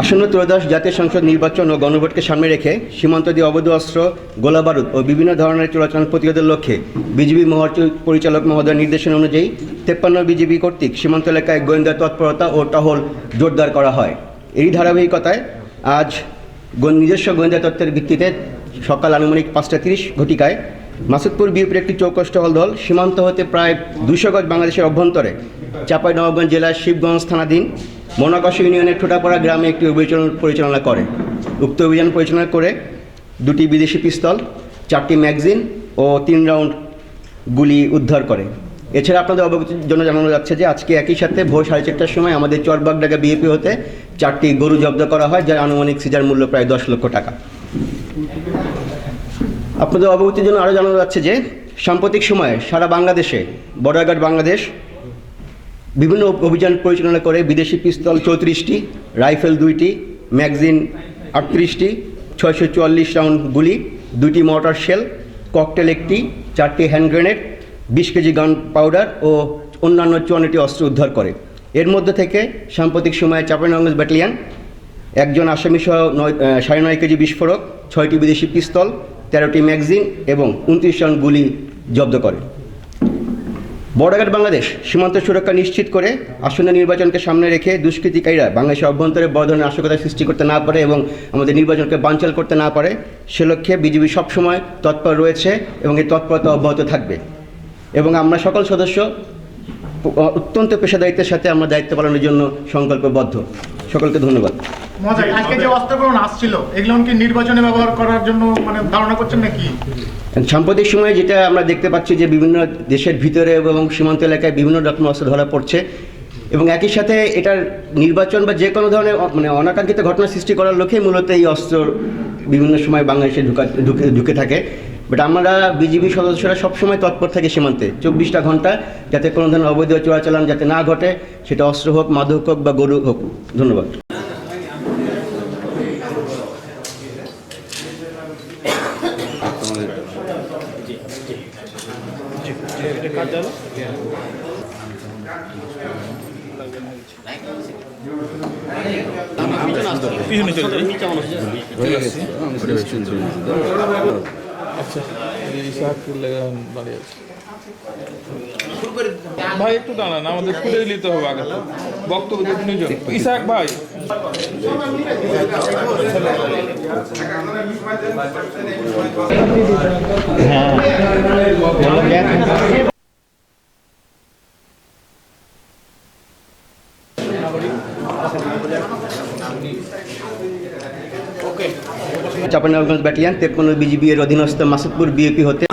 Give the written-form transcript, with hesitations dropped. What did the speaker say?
আসন্ন ত্রয়োদশ জাতীয় সংসদ নির্বাচন ও গণভোটকে সামনে রেখে সীমান্ত দিয়ে অবৈধ অস্ত্র, গোলাবারুদ ও বিভিন্ন ধরনের চোরাচালান প্রতিরোধের লক্ষ্যে বিজিবি মহাপরিচালক পরিচালক মহোদয়ের নির্দেশনা অনুযায়ী 53 বিজিবি কর্তৃক সীমান্ত এলাকায় গোয়েন্দা তৎপরতা ও টহল জোরদার করা হয়। এই ধারাবাহিকতায় আজ নিজস্ব গোয়েন্দা তথ্যের ভিত্তিতে সকাল আনুমানিক 5:30 ঘটিকায় মাসুদপুর বিএপির একটি চৌকস টহল দল সীমান্ত হতে প্রায় 200 গজ বাংলাদেশের অভ্যন্তরে চাঁপাইনবাবগঞ্জ জেলার শিবগঞ্জ থানাধীন মোনাকশ ইউনিয়নের ঠোঁটাপাড়া গ্রামে একটি অভিযান পরিচালনা করে। উক্ত অভিযান পরিচালনা করে 2টি বিদেশি পিস্তল, 4টি ম্যাগাজিন ও 3 রাউন্ড গুলি উদ্ধার করে। এছাড়া আপনাদের অবগতির জন্য জানানো যাচ্ছে যে আজকে একই সাথে ভোর 4:30টার সময় আমাদের চরবাগডাঙ্গা বিএপি হতে 4টি গরু জব্দ করা হয়, যার আনুমানিক সিজার মূল্য প্রায় 10 লক্ষ টাকা। আপনাদের অবগতির জন্য আরও জানানো যাচ্ছে যে সাম্প্রতিক সময়ে সারা বাংলাদেশে বর্ডার গার্ড বাংলাদেশ বিভিন্ন অভিযান পরিচালনা করে বিদেশি পিস্তল 34টি, রাইফেল 2টি, ম্যাগাজিন 38টি, 644 রাউন্ড গুলি, 2টি মর্টার শেল, ককটেল 1টি, 4টি hand grenade, 20 KG gunpowder ও অন্যান্য 54টি অস্ত্র উদ্ধার করে। এর মধ্যে থেকে সাম্প্রতিক সময়ে চাঁপাইনবাবগঞ্জ ব্যাটালিয়ন একজন আসামিসহ 9.5 কেজি বিস্ফোরক, 6টি বিদেশি পিস্তল, 13টি ম্যাগাজিন এবং 29 রাউন্ড গুলি জব্দ করে। বর্ডার গার্ড বাংলাদেশ সীমান্ত সুরক্ষা নিশ্চিত করে আসন্ন নির্বাচনকে সামনে রেখে দুষ্কৃতিকারীরা বাংলাদেশের অভ্যন্তরে বড় ধরনের নাশকতা সৃষ্টি করতে না পারে এবং আমাদের নির্বাচনকে বানচাল করতে না পারে, সে লক্ষ্যে বিজিবি সবসময় তৎপর রয়েছে এবং এই তৎপরতা অব্যাহত থাকবে। এবং আমরা সকল সদস্য অত্যন্ত পেশাদারিত্বের সাথে আমরা দায়িত্ব পালনের জন্য সংকল্পবদ্ধ। সকলকে ধন্যবাদ। আজকে যে অস্ত্রগুলো আসছিল এগুলো কি নির্বাচনে ব্যবহার করার জন্য ধারণা করছেন নাকি? সাম্প্রতিক সময়ে যেটা আমরা দেখতে পাচ্ছি যে বিভিন্ন দেশের ভিতরে এবং সীমান্ত এলাকায় বিভিন্ন রকম অস্ত্র ধরা পড়ছে এবং একই সাথে এটার নির্বাচন বা যে কোনো ধরনের অনাকাঙ্ক্ষিত ঘটনা সৃষ্টি করার লক্ষ্যে মূলত এই অস্ত্র বিভিন্ন সময় বাংলাদেশে ঢুকে থাকে। বাট আমরা বিজিবি সদস্যরা সবসময় তৎপর থাকে সীমান্তে 24টা ঘন্টা, যাতে কোনো ধরনের অবৈধ চোরাচালান যাতে না ঘটে, সেটা অস্ত্র হোক, মাদক হোক বা গরু হোক। ধন্যবাদ। ভাই একটু দাঁড়ান, আমাদের খুলে দিতে হবে আগে বক্তব্য ইসাক ভাই। চাঁপাইনবাবগঞ্জ ব্যাটালিয়ন 53 বিজিবি এর অধীনস্থ মাসুদপুর বিএপি হতে